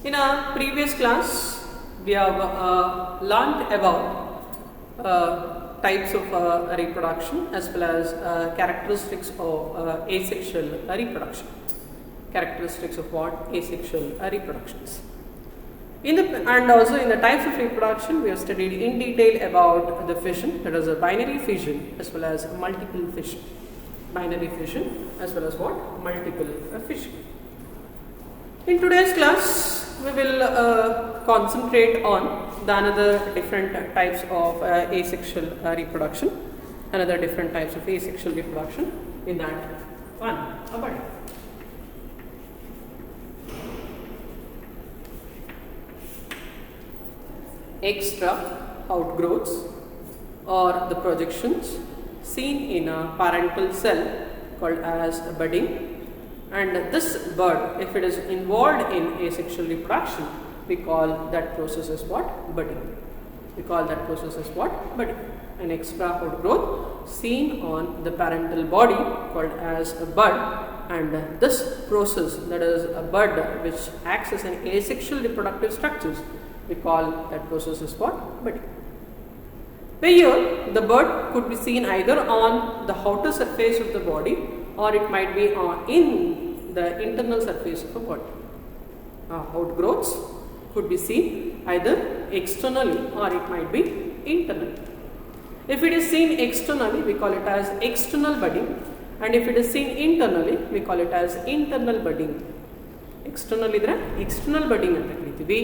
In our previous class, we have learnt about types of reproduction as well as characteristics of asexual reproduction. Characteristics of what? Asexual reproductions. And also in the types of reproduction, we have studied in detail about the fission, that is a binary fission as well as multiple fission. Binary fission as well as what? Multiple fission. In today's class, we will concentrate on the another different types of asexual reproduction, another different types of asexual reproduction in that one, a body. Extra outgrowths or the projections seen in a parental cell called as budding. And this bud, if it is involved in asexual reproduction, we call that process as what? Budding. We call that process as what? Budding. An extra outgrowth seen on the parental body called as a bud, and this process, that is a bud which acts as an asexual reproductive structures, we call that process as what? Budding. Here, the bud could be seen either on the outer surface of the body or it might be in the internal surface of the body. Outgrowths could be seen either externally or it might be internally. If it is seen externally, we call it as external budding, and if it is seen internally, we call it as internal budding. External idre external budding anta ಕರೀತೀವಿ,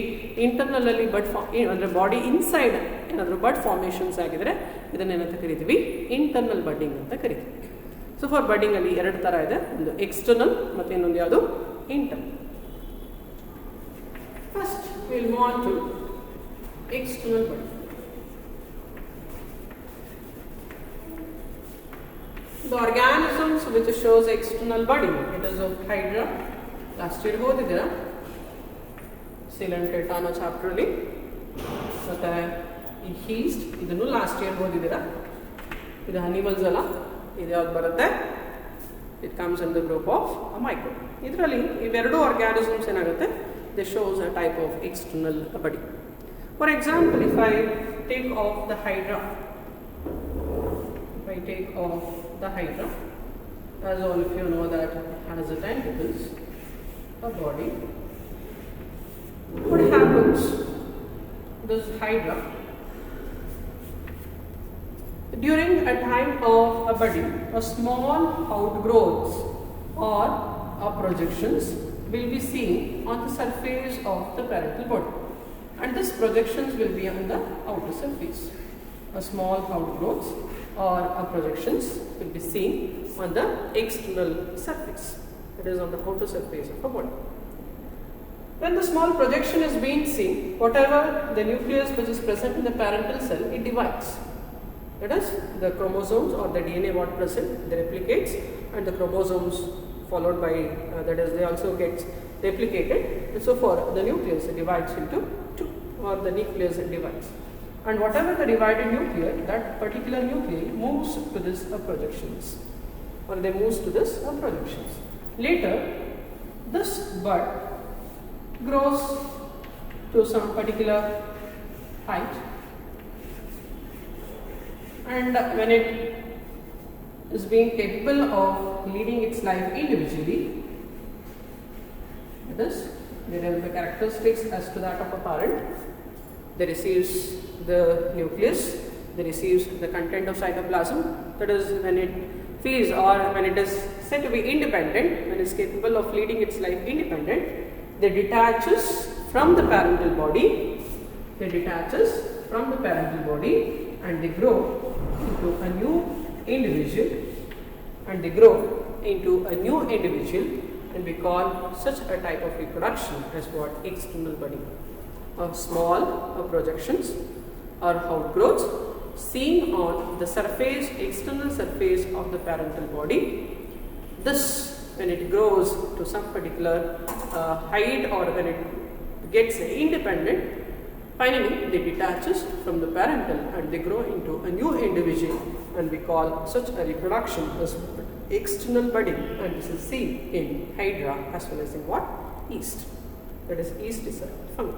internally bud ಅಂದ್ರೆ body inside ಏನಾದರೂ ಬಡ್ formations ಆಗಿದ್ರೆ ಇದನ್ನ ಏನಂತ ಕರೀತೀವಿ? Internal budding ಅಂತ ಕರೀತೀವಿ. ಸೊ ಫಾರ್ ಬಡ್ಡಿಂಗ್ ಅಲ್ಲಿ ಎರಡು ತರ ಇದೆ, ಒಂದು ಎಕ್ಸ್ಟರ್ನಲ್ ಮತ್ತೆ ಇನ್ನೊಂದು ಯಾವುದು? Internal. First will move on to external budding. The organisms which shows external budding, it is of Hydra. Last year ಓದಿದ್ದೀರಾ ಸಿಲೆಂಟೆಡ್ ಅನ್ನೋ ಚಾಪ್ಟ್ರಲ್ಲಿ, ಮತ್ತು ಈ ಹೀಸ್ಟ್ ಇದನ್ನು ಲಾಸ್ಟ್ ಇಯರ್ ಓದಿದ್ದೀರಾ. ಇದು ಅನಿಮಲ್ಸ್ ಅಲ್ಲ, ಇದು ಯಾವ್ದು ಬರುತ್ತೆ? It comes in the group of micro. ಇದರಲ್ಲಿ ಇವೆರಡು ಆರ್ಗ್ಯಾನಿಸಮ್ಸ್ ಏನಾಗುತ್ತೆ? They shows a type of external body. For example, if I take of the Hydra, if I take off the hydra, as all of you know that it has the tentacles, a body. What happens? This hydra, during a time of a budding, a small outgrowths or projections will be seen on the surface of the parental body, and these projections will be on the outer surface. A small outgrowths or projections will be seen on the external surface. It is on the outer surface of a body. When the small projection is being seen, whatever the nucleus which is present in the parental cell, it divides. That is, the chromosomes or the DNA what present, they replicates, and the chromosomes followed by that is, they also gets replicated. And so for the nucleus, it divides into two, or the nucleus divides. And whatever the divided nucleus, that particular nuclei moves to this projections, or they moves to this projections. Later, this bud grows to some particular height, and when it is being capable of leading its life individually, that is, there will be characteristics as to that of a parent. They receives the nucleus, they receives the content of cytoplasm, that is, when it feels or when it is said to be independent, when it is capable of leading its life independent, they detaches from the parental body, and they grow into a new individual, and we call such a type of reproduction as what? External budding. Of small projections or outgrowths seen on the surface, external surface of the parental body. This, when it grows to some particular height or when it gets independent, finally they detaches from the parental and they grow into a new individual, and we call such a reproduction as external budding, and this is seen in Hydra as well as in what? Yeast. that is yeast derived fungi.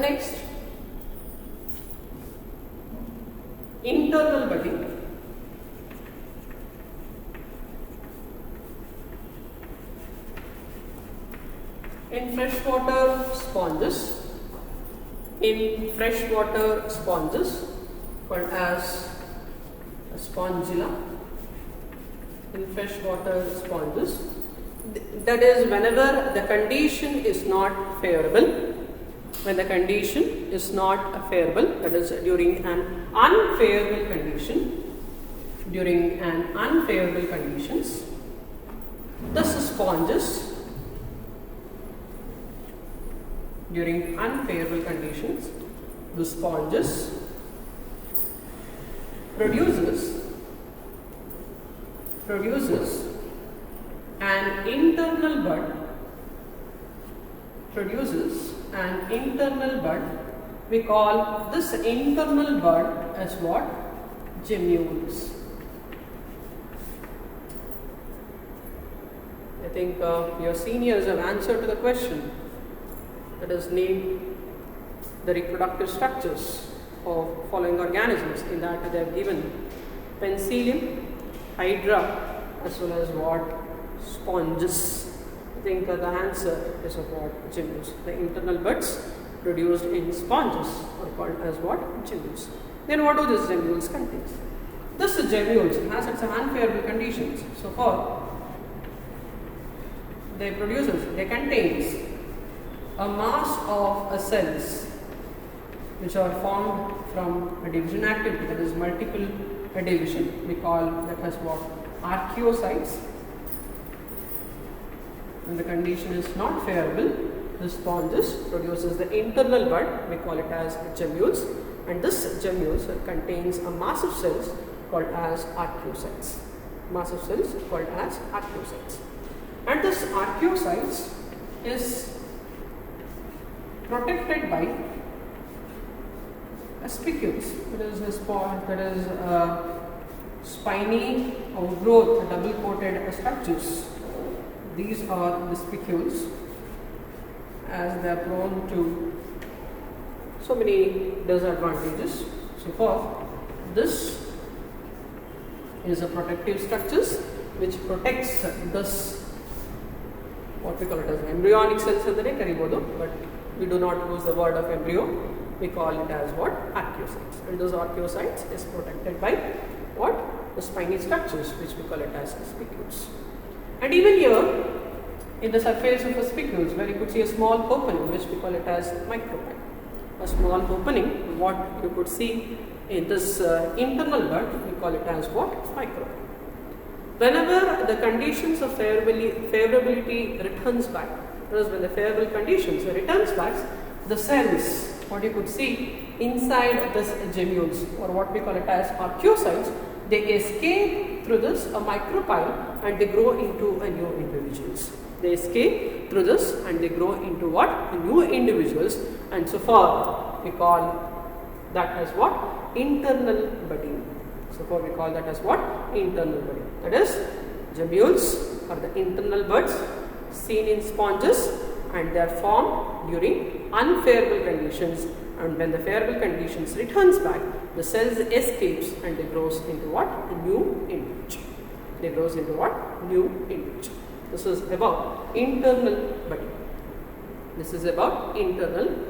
Next, internal budding. In freshwater sponges, called as a spongilla, in freshwater sponges, that is whenever the condition is not favorable. When the condition is not favorable, that is during an unfavorable condition, thus sponges, during unfavorable conditions, the sponges produces an internal bud, we call this internal bud as what? Gemmules. I think your seniors have answered to the question that is named the reproductive structures of following organisms. In that they have given penicillium, hydra, as well as what? Sponges. I think the answer is of what? Gemmules. The internal buds produced in sponges are called as what? Gemmules. Then what do these gemmules contain? This gemmules has its unfavorable conditions. So far, they contains a mass of cells which are formed from a division activity, that is multiple division. We call that as what? Archaeocytes. When the condition is not favorable, the sponges produces the internal bud, we call it as gemmules, and this gemmules contains a mass of cells called as archaeocytes. And this archaeocytes is protected by spicules. That is spiny outgrowth, double coated structures. These are the spicules, as they are prone to so many disadvantages. So far, this is a protective structures which protects this, what we call it as embryonic cells, but we do not use the word of embryo. We call it as what? Archaeocytes. And those archaeocytes is protected by what? The spiny structures, which we call it as spicules. And even here, in the surface of the spicules, where you could see a small opening, which we call it as micropyle. A small opening, what you could see in this internal bud, we call it as what? Micropyle. Whenever the conditions of favorability returns back, because when the favorable conditions returns back, the cells, what you could see inside this gemmules, or what we call it as archaeocytes, they escape through this micropyle and they grow into a new individuals. They escape through this and they grow into what? New individuals, and so far we call that as what? Internal budding. So far we call that as what? Internal budding. That is, gemmules are the internal buds seen in sponges, and they are formed during unfavorable conditions, and when the favorable conditions returns back, the cells escapes and they grows into what? A new individual. They grows into what? New individual. This is about internal budding. This is about internal.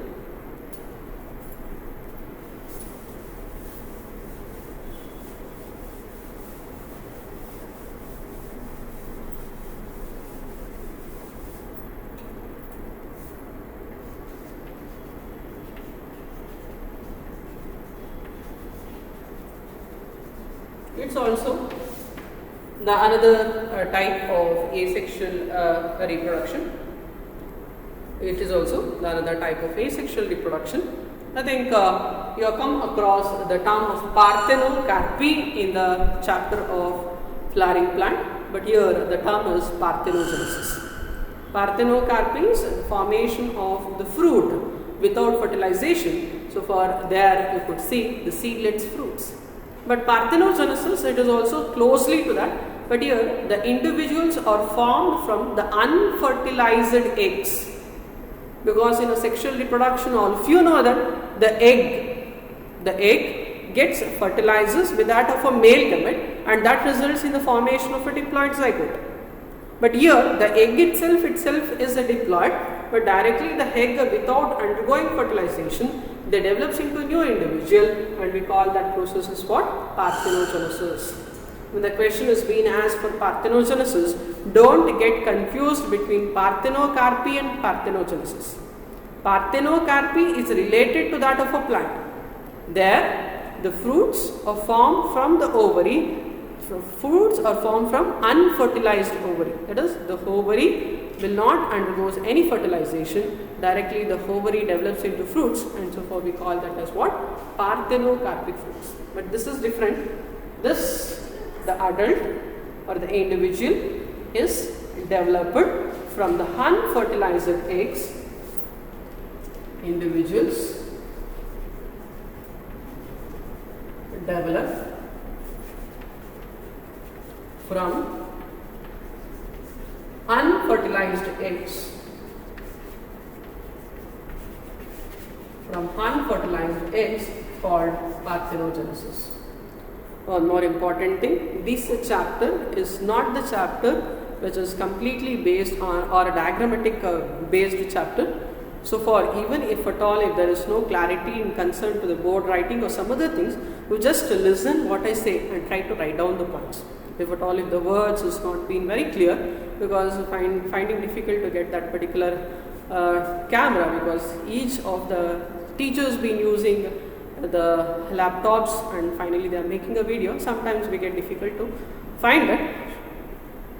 It's also the another type of asexual reproduction. It is also the another type of asexual reproduction. I think you have come across the term of parthenocarpy in the chapter of flowering plant, but here the term is parthenogenesis. Parthenocarpy is the formation of the fruit without fertilization So for there you could see the seedless fruits. But parthenogenesis, it is also closely to that, but here the individuals are formed from the unfertilized eggs. Because in a sexual reproduction, all of you know that the egg gets fertilizes with that of a male gamete, and that results in the formation of a diploid zygote. But here the egg itself is a diploid, but directly the egg without undergoing fertilization, they develops into a new individual, and we call that process as what? Parthenogenesis. When the question is being asked for parthenogenesis, don't get confused between parthenocarpy and parthenogenesis. Parthenocarpy is related to that of a plant. There, the fruits are formed from the ovary. Fruits are formed from unfertilized ovary. That is, the ovary will not undergo any fertilization. Directly, the ovary develops into fruits, and so we call that as what? Parthenocarpic fruits. But this is different. This, the adult or the individual, is developed from the unfertilized eggs. Individuals develop from unfertilized eggs. From unfertilized eggs called parthenogenesis. One more important thing, this chapter is not the chapter which is completely based on or a diagrammatic based chapter. So for even if at all if there is no clarity in concern to the board writing or some other things, you just listen what I say and try to write down the points. If at all if the words is not being very clear, because finding difficult to get that particular camera, because each of the teachers been using the laptops and finally they are making a video, sometimes we get difficult to find it.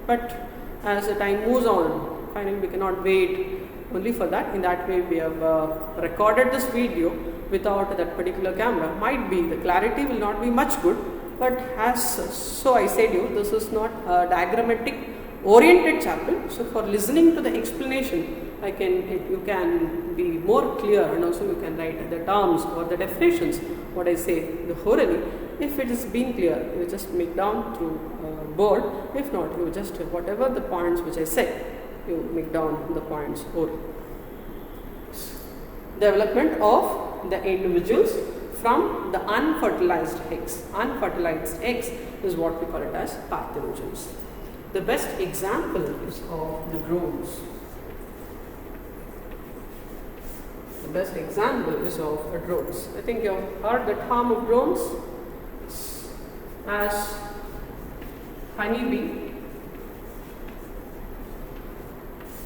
But as the time moves on, finally we cannot wait only for that. In that way we have recorded this video without that particular camera. Might be the clarity will not be much good, but as so I said you, this is not a diagrammatic oriented chapter. So for listening to the explanation, you can be more clear, and also you can write the terms or the definitions, what I say, the orally. If it is being clear, you just make down through board. If not, you just whatever the points which I said, you make down the points orally. Development of the individuals from the unfertilized eggs. Unfertilized eggs is what we call it as parthenogenesis. The best example is of the drones. The best example is of drones. I think you have heard the term of drones as honeybee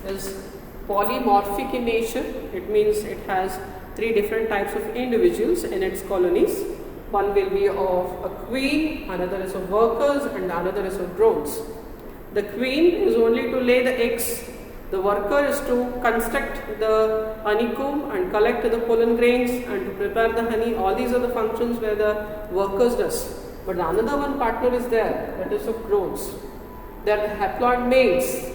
is polymorphic in nature. It means it has 3 different types of individuals in its colonies. One will be of a queen, another is of workers, and another is of drones. The queen is only to lay the eggs. The worker is to construct the honeycomb and collect the pollen grains and to prepare the honey. All these are the functions where the workers does. But another one partner is there, that is of drones. They are haploid males,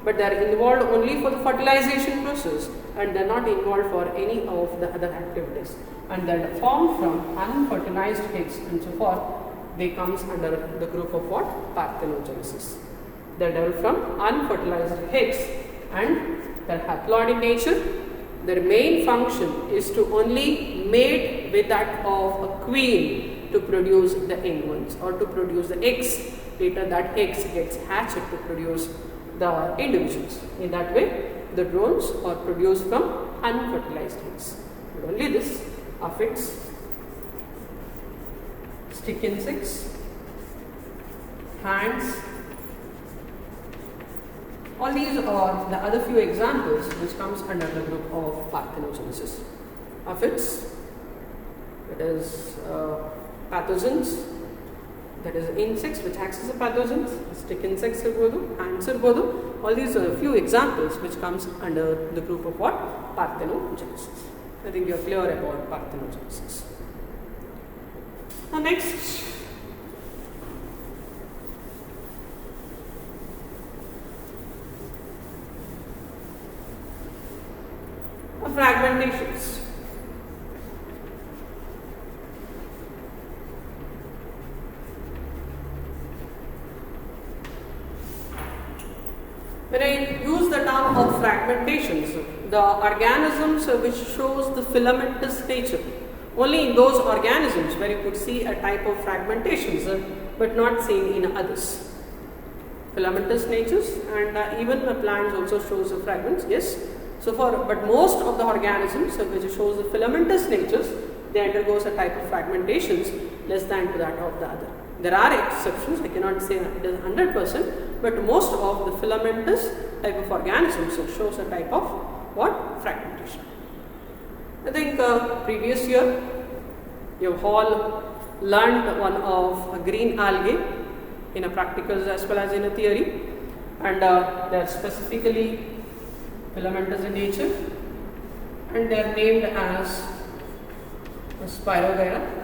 but they are involved only for the fertilization process, and they are not involved for any of the other activities. And they are formed from unfertilized eggs, and so forth. They comes under the group of what? Parthenogenesis. They are developed from unfertilized eggs, and they are haploid in nature. Their main function is to only mate with that of a queen to produce the young ones or to produce the eggs. Later that eggs gets hatched to produce the individuals. In that way, the drones are produced from unfertilized eggs. But only this, aphids, stick insects, ants, all these are the other few examples which comes under the group of parthenogenesis. Aphids, that is pathogens, that is insects which acts as a pathogens, stick insects irbodu, ants irbodu. All these are a few examples which comes under the group of what? Parthenogenesis. I think you are clear about parthenogenesis. Now next, fragmentations. When I use the term of fragmentations, the organisms which shows the filamentous nature, only in those organisms where you could see a type of fragmentations but not seen in others. Filamentous natures, and even the plants also shows the fragments, yes. So but most of the organisms which shows the filamentous natures, they undergoes a type of fragmentations less than to that of the other. There are exceptions, I cannot say it is 100%, but most of the filamentous type of organisms shows a type of what? Fragmentation. I think previous year you have all learned one of green algae in a practicals as well as in a theory, and they are specifically filamentous in nature, and they are named as Spirogyra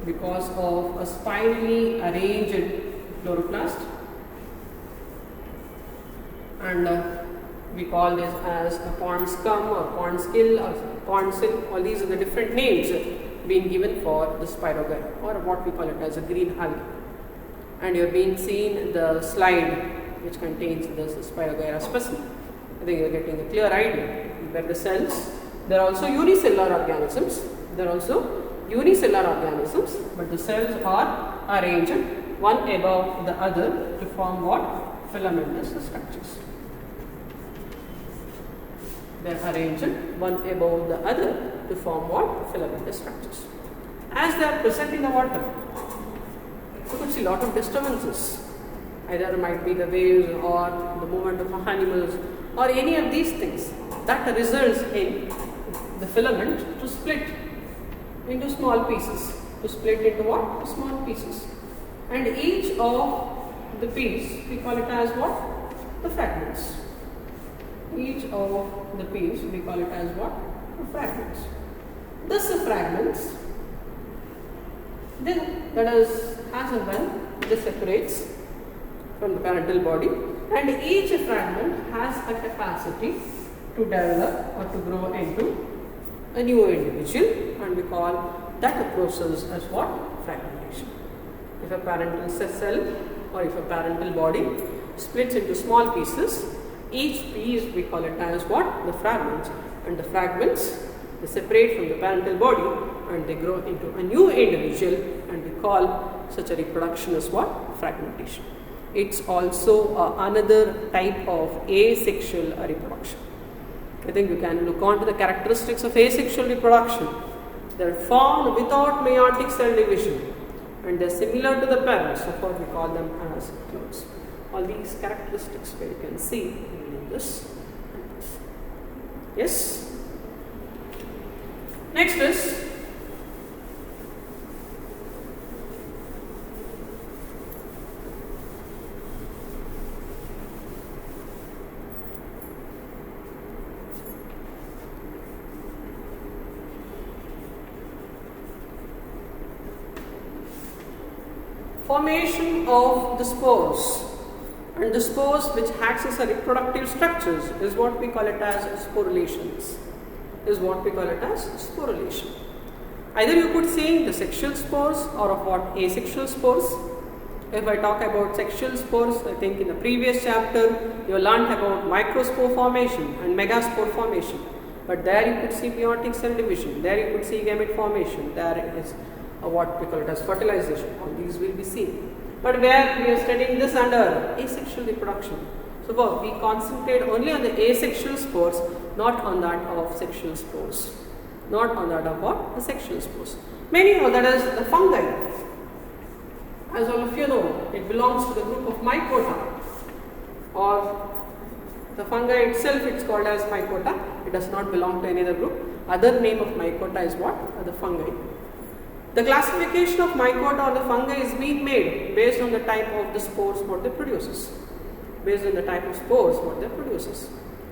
because of a spirally arranged chloroplast, and we call this as a pond scum or pond skill or pond silk. All these are the different names being given for the Spirogyra, or what we call it as a green algae. And you have been seeing the slide which contains this Spirogyra specimen. I think you are getting a clear idea where the cells, there are also unicellular organisms, but the cells are arranged one above the other to form what? Filamentous structures. They are arranged one above the other to form what? Filamentous structures. As they are present in the water, you could see a lot of disturbances. Either it might be the waves or the movement of animals or any of these things that results in the filament to split into small pieces. To split into what? Small pieces. And each of the piece, we call it as what? The fragments. Each of the piece, we call it as what? The fragments. This fragments, then that is as and when this separates from the parental body, and each fragment has a capacity to develop or to grow into a new individual, and we call that a process as what? Fragmentation. If a parental cell or if a parental body splits into small pieces, each piece we call it as what? The fragments, and the fragments they separate from the parental body and they grow into a new individual, and we call such a reproduction as what? Fragmentation. It's also another type of asexual reproduction. I think you can look on to the characteristics of asexual reproduction. They are formed without meiotic cell division, and they are similar to the parents, therefore we call them as clones. All these characteristics where you can see in this and this. Yes? Next is formation of the spores, and the spores which acts as a reproductive structures is what we call it as sporulations. Either you could say the sexual spores or of what? Asexual spores. If I talk about sexual spores, I think in the previous chapter you learnt about microspore formation and megaspore formation. But there you could see meiotic cell division, there you could see gamete formation, there it is what we call it as fertilization. All these will be seen. But where we are studying this under asexual reproduction. So we concentrate only on the asexual spores, not on that of sexual spores. Not on that of what? The sexual spores. Many know that is the fungi. As all of you know, it belongs to the group of mycota, or the fungi itself it's called as mycota. It does not belong to any other group. Other name of mycota is what? The fungi. The classification of mycota or the fungi is being made based on the type of the spores what they produces.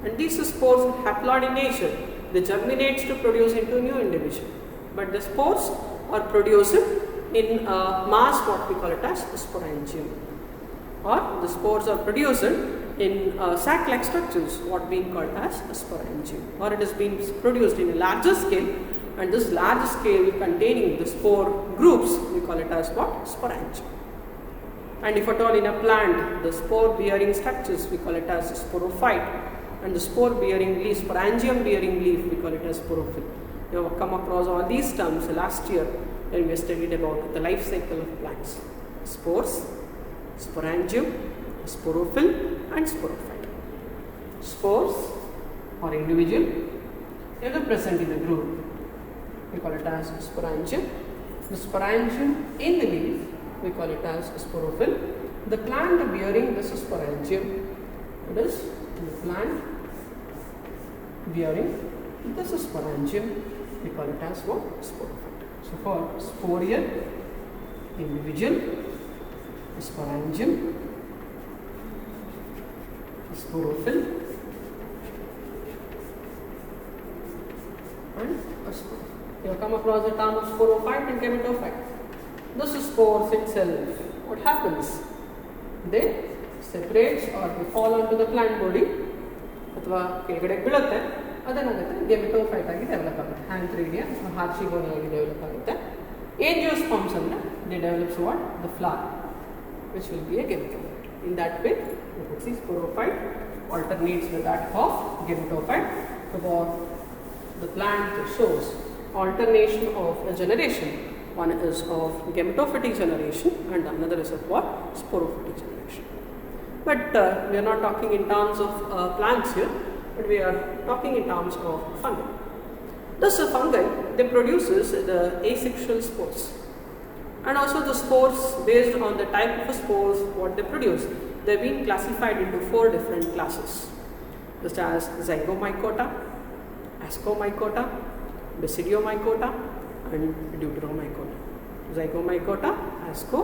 And these spores are haploid in nature. They germinate to produce into a new individual. But the spores are produced in a mass what we call it as sporangium. Or the spores are produced in sac-like structures what being called as sporangium. Or it is being produced in a larger scale, and this large scale containing the spore groups we call it as what? Sporangium. And if at all in a plant, the spore bearing structures, we call it as sporophyte, and the spore bearing leaf, sporangium bearing leaf, we call it as sporophyll. You have come across all these terms last year when we studied about the life cycle of plants: spores, sporangium, sporophyll, and sporophyte. Spores are individual, either present in a group, we call it as sporangium. The sporangium in the leaf, we call it as sporophyll. The plant bearing this sporangium, it is the plant bearing this sporangium, we call it as what? Sporophyte. So for sporial, individual, sporangium, sporophyll, and a spore. You have come across the term of sporophyte and gametophyte. This spores itself, what happens? They separate or they fall onto the plant body, ಅಥವಾ ಕೆಳಗಡೆ ಬೀಳುತ್ತೆ, ಅದೇನಾಗುತ್ತೆ gametophyte ಆಗಿ develop ಆಗುತ್ತೆ. ಆಂಥ್ರಿಡಿಯಾ ಅಥವಾ ಹಾರ್ಚಿಗೋನಿ ಆಗಿ develop ಆಗುತ್ತೆ. Angiosperms ಅಂದ್ರೆ they develops what? The flower, which will be a gametophyte. In that way, you could see sporophyte alternates with that of gametophyte. So the plant shows alternation of a generation. One is of gametophytic generation and another is of what? Sporophytic generation. But we are not talking in terms of plants here, but we are talking in terms of fungi. Thus fungi, they produces the asexual spores, and also the spores based on the type of spores what they produce. They have been classified into 4 different classes, such as zygomycota, ascomycota, basidiomycota, and deuteromycota. Zygomycota, asco,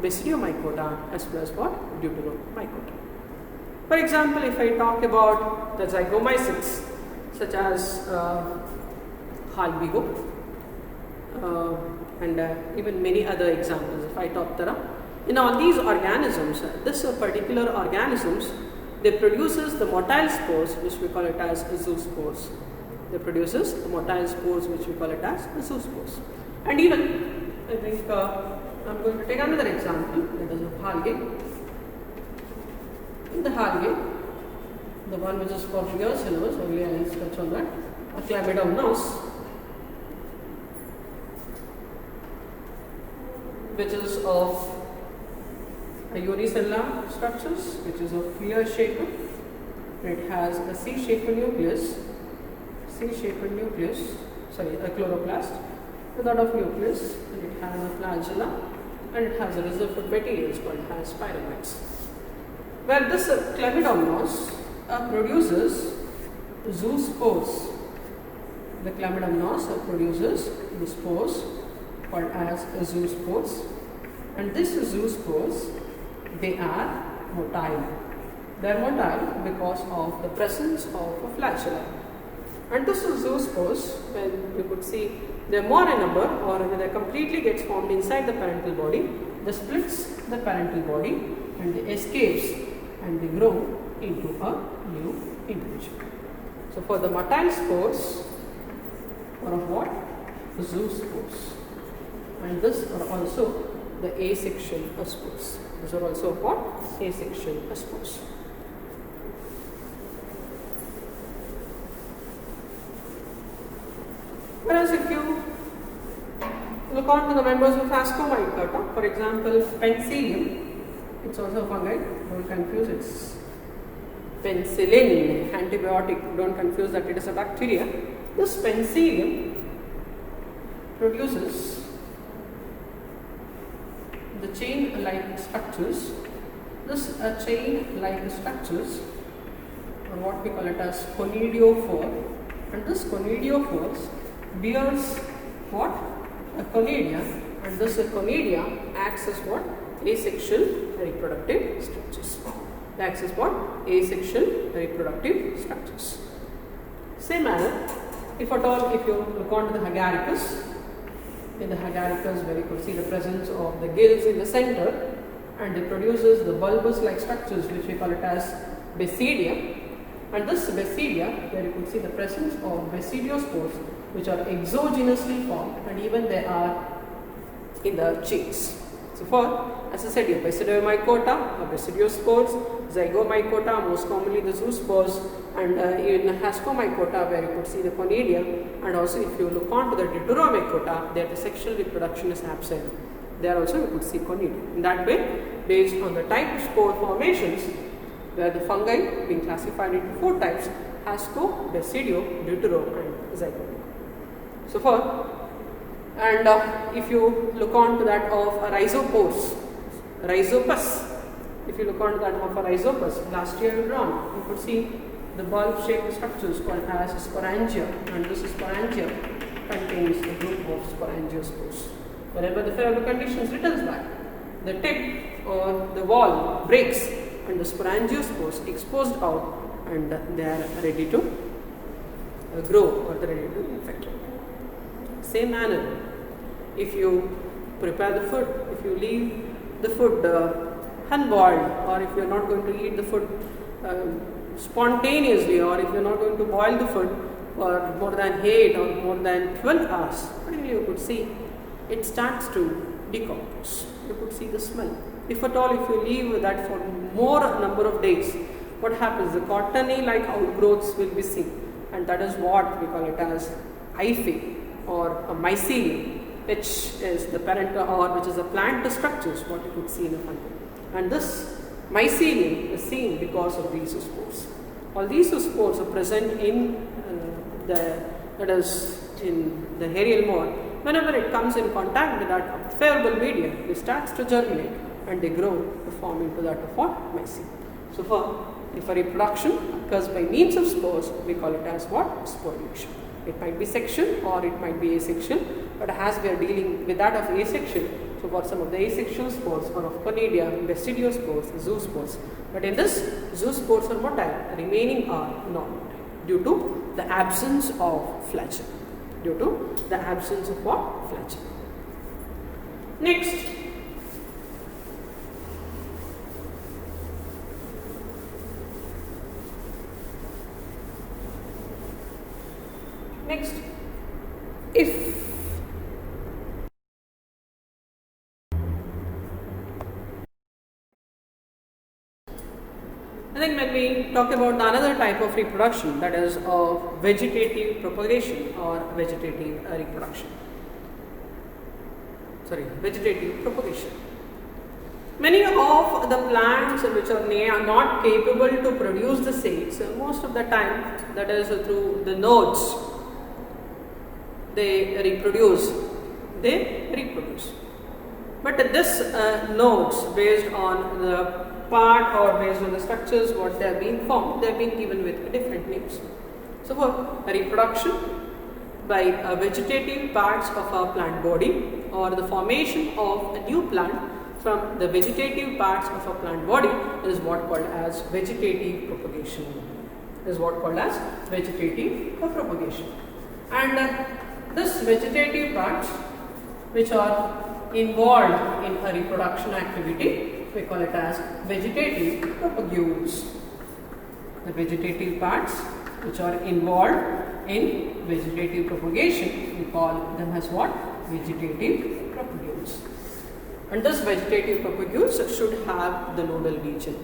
basidiomycota, as well as what? Deuteromycota. For example, if I talk about the zygomycetes, such as halbigo, and even many other examples, if I talk there, in all these organisms, this particular organisms, they produces the motile spores, which we call it as zoospores. They produces the motile spores, which we call it as zoospores. And even, I think, I'm going to take another example, that is of algae. In the algae, the one which is for your syllabus, only I will touch on that, a chlamydomonas, which is of a unicellular structures, which is of clear shape. It has a C-shaped nucleus, a chloroplast without of nucleus, and it has a flagella, and it has a reserve of materials called as pyramids. Where this chlamydomonas produces zoospores. The chlamydomonas produces the spores called as zoospores, and these zoospores, they are motile. They are motile because of the presence of a flagella. And this zoospores, when you could see they are more in number, or when they completely gets formed inside the parental body, they splits the parental body and they escapes and they grow into a new individual. So for the motile spores are of what? The zoospores. And this are also the asexual spores. These are also what? Asexual spores. Whereas if you look on to the members of ascomycota, for example, penicillium, it's also a fungi, don't confuse, it's penicillin, antibiotic, don't confuse that it is a bacteria. This penicillium produces the chain-like structures. This chain-like structures are what we call it as conidiophore, and this conidiophores bears what? A conidia, and this conidia acts as what? Asexual reproductive structures. Acts as what? Asexual reproductive structures. Same manner, if at all, if you look on to the Agaricus, in the Agaricus where you could see the presence of the gills in the center, and it produces the bulbous-like structures, which we call it as basidia. And this basidia, where you could see the presence of basidiospores, which are exogenously formed, and even they are in the cheeks. So for, as I said here, basidiomycota or basidiospores, zygomycota, most commonly the zoospores, and in ascomycota where you could see the conidium, and also if you look on to the deuteromycota, there the sexual reproduction is absent. There also you could see conidium. In that way, based on the type of spore formations, where the fungi being classified into 4 types: asco, basidio, deutero, and zygomycota. So for, and if you look on to that of a rhizopores, rhizopus, if you look on to that of a rhizopus, last year drawn, you could see the bulb-shaped structures called as sporangia, and this sporangia contains a group of sporangiospores. Whenever the favorable conditions returns back, the tip or the wall breaks and the sporangiospores exposed out, and they are ready to grow or they are ready to infect. Same manner, if you prepare the food, if you leave the food unboiled, or if you are not going to eat the food spontaneously, or if you are not going to boil the food for more than 8 or more than 12 hours, you could see it starts to decompose. You could see the smell. If at all, if you leave that for more number of days, what happens? The cottony like outgrowths will be seen, and that is what we call it as hyphae or a mycelium, which is the parent or which is the plant structures what you could see in a fungi. And this mycelium is seen because of these spores. All these spores are present in that is in the aerial mode. Whenever it comes in contact with that favorable medium, it starts to germinate and they grow to form into that of what? Mycelium. So for if a reproduction occurs by means of spores, we call it as what? Sporulation. It might be sexual or it might be asexual, but as we are dealing with that of asexual, so for some of the asexual spores or of conidia, bastidiospores, zoospores. But in this, zoospores are motile, remaining are non-motile due to the absence of flagella. Due to the absence of what? Flagella. Next, if I think when we talk about another type of reproduction, that is of vegetative propagation or vegetative reproduction. Vegetative propagation. Many of the plants which are not capable to produce the seeds, most of the time, that is through the nodes, they reproduce. But this nodes, based on the part or based on the structures what they are being formed, they are being given with different names. So for reproduction by vegetative parts of a plant body or the formation of a new plant from the vegetative parts of a plant body is what called as vegetative propagation. And this vegetative parts which are involved in a reproduction activity, we call it as vegetative propagules. The vegetative parts which are involved in vegetative propagation, we call them as what? Vegetative propagules. And this vegetative propagules should have the nodal region,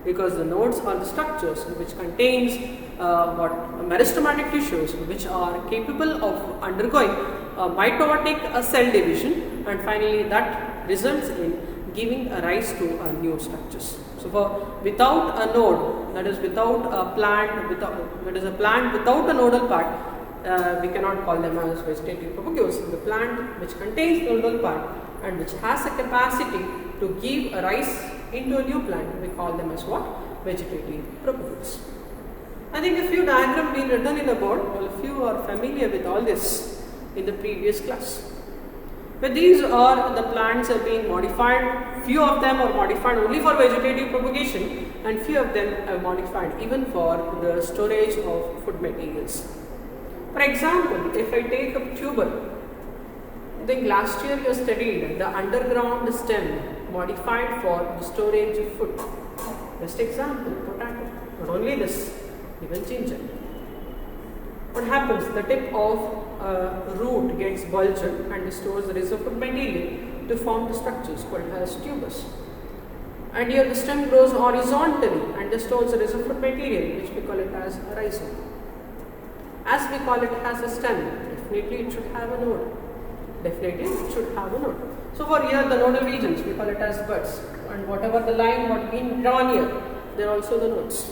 because the nodes are the structures which contains meristematic tissues which are capable of undergoing mitotic cell division, and finally that results in giving a rise to new structures. So without a node, that is without a plant, without a nodal part, we cannot call them as vegetative propagules. The plant which contains nodal part and which has a capacity to give a rise into a new plant, we call them as what? Vegetative propagules. I think a few diagrams being written in the board, all of you are familiar with all this in the previous class. But these are the plants are being modified. Few of them are modified only for vegetative propagation, and few of them are modified even for the storage of food materials. For example, if I take a tuber, I think last year you studied the underground stem modified for the storage of food. Best example, potato. Not only this, even ginger. What happens? The tip of root gets bulged and stores the rest of food material. to form the structures called as tuberous. And here the stem grows horizontally and this stores the residual material, which we call it as a rhizome. As we call it as a stem, definitely it should have a node. Definitely it should have a node. So for here the nodal regions, we call it as buds, and whatever the line what been drawn here, they are also the nodes.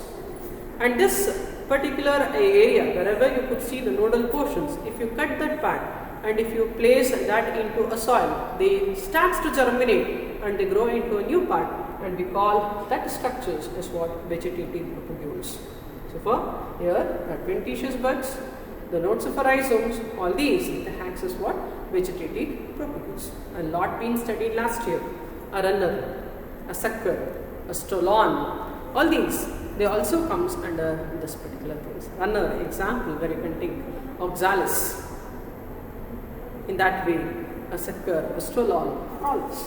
And this particular area, wherever you could see the nodal portions, if you cut that part and if you place that into a soil, they starts to germinate and they grow into a new part, and we call that structures is what vegetative propagules. So for here adventitious buds, the nodes of rhizomes, all these they acts as what vegetative propagules. A lot been studied last year. A runner, a sucker, a stolon, all these they also comes under this particular things. Runner example where you can take oxalis. In that way, a sucker, a stolon, all this.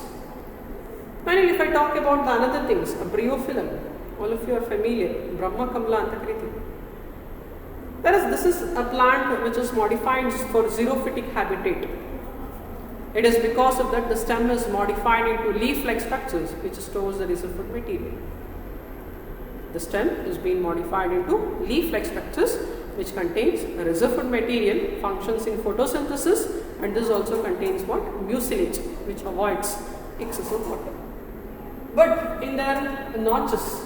Finally, if I talk about the another things, a bryophyllum, all of you are familiar, Brahma Kamala anta kariti. Whereas this is a plant which is modified for xerophytic habitat. It is because of that the stem is modified into leaf-like structures which stores the residual material. The stem is being modified into leaf-like structures which contains a residual material, functions in photosynthesis, and this also contains what? Mucilage, which avoids excessive water. But in their notches,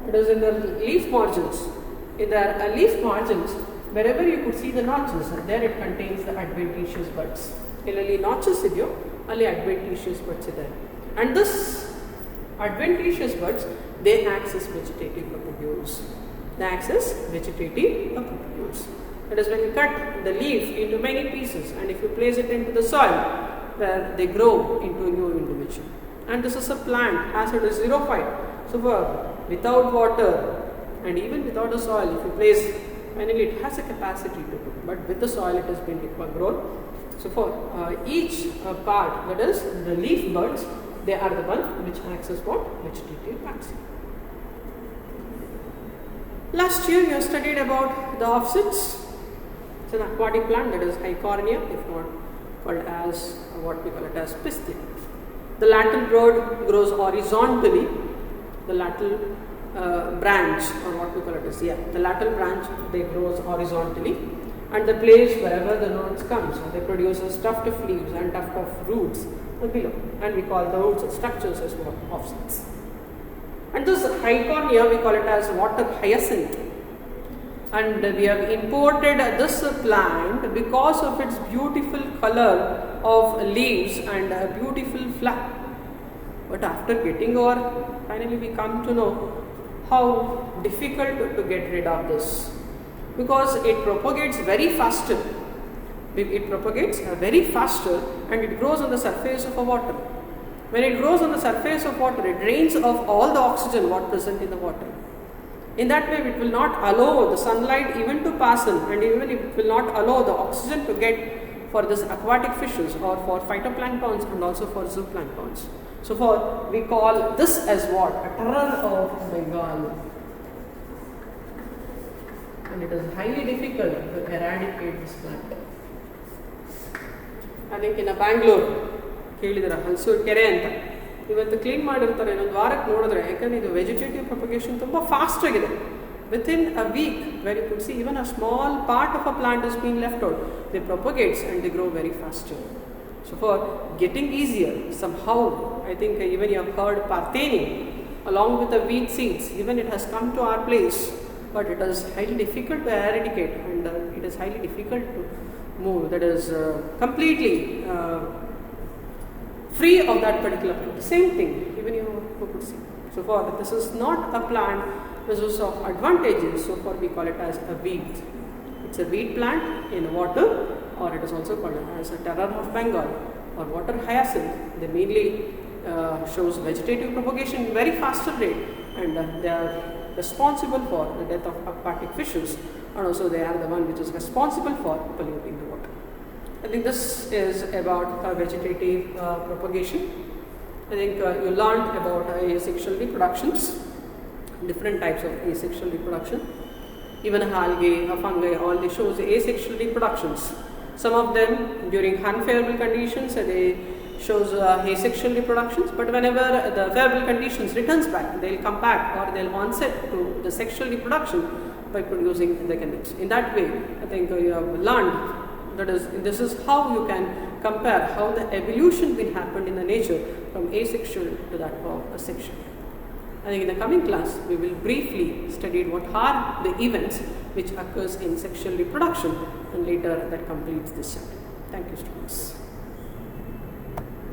it is in the leaf margins. In their leaf margins, wherever you could see the notches, there it contains the adventitious buds. Illali notches idyo, alli adventitious buds ಇದೆ. And this adventitious buds, they act as vegetative propagules. They act as vegetative propagules. That is when you cut the leaf into many pieces and if you place it into the soil, where they grow into a new individual. And this is a plant as it is xerophyte. So for without water and even without the soil, if you place, finally it has a capacity to grow, but with the soil it has been grown. So for each part, that is the leaf buds, they are the one which acts as what? Vegetative plants. Last year you have studied about the offsets. It's an aquatic plant that is Hycornia, if not called as what we call it as pistil. The lateral rod grows horizontally. The lateral branch, or what we call it as, the lateral branch, they grows horizontally, and the place wherever the nodes comes, they produce a tuft of leaves and tuft of roots below, and we call the roots structures as what? Offsets. And this Hycornia, we call it as water hyacinth, and we have imported this plant because of its beautiful color of leaves and a beautiful flower. But after getting over, finally we come to know how difficult to get rid of this, because it propagates very faster. It propagates very faster and it grows on the surface of a water. When it grows on the surface of water, it drains off all the oxygen what present in the water. In that way, it will not allow the sunlight even to pass in, and even it will not allow the oxygen to get for this aquatic fishes or for phytoplanktons and also for zooplanktons. So for we call this as what? A terror of Bengal. And it is highly difficult to eradicate this plant. I think in a Bangalore, ಕೇಳಿದರ Halasuru ಕೆರೆ ಅಂತ ಇವತ್ತು clean ಮಾಡಿರ್ತಾರೆ, ಇನ್ನೊಂದು ವಾರಕ್ಕೆ ನೋಡಿದ್ರೆ, ಯಾಕಂದರೆ ಇದು vegetative propagation ತುಂಬ ಫಾಸ್ಟ್ ಆಗಿದೆ. Within a week, where you could see even a small part of a plant is being left out, they propagate and they grow very faster. So for getting easier, somehow, I think even you have heard Partheni, along with the wheat seeds, even it has come to our place, but it is highly difficult to eradicate, and it is highly difficult to move. That is completely free of that particular plant. Same thing, even you could see. So for this is not a plant which is of advantages, so for we call it as a weed. It's a weed plant in water, or it is also called as a terror of Bengal or water hyacinth. They mainly shows vegetative propagation very faster rate, and they are responsible for the death of aquatic fishes, and also they are the one which is responsible for polluting the water. I think this is about vegetative propagation. I think you learned about asexual reproductions, different types of asexual reproduction. Even algae, fungi, all they shows asexual reproductions. Some of them during unfavorable conditions, they shows asexual reproductions, but whenever the favorable conditions returns back, they'll come back or they'll onset to the sexual reproduction by producing the gametes. In that way, I think you have learned that this is how you can compare how the evolution been happened in the nature from asexual to that of asexual. I think in the coming class we will briefly study what are the events which occurs in sexual reproduction, and later that completes this chapter. Thank you, students.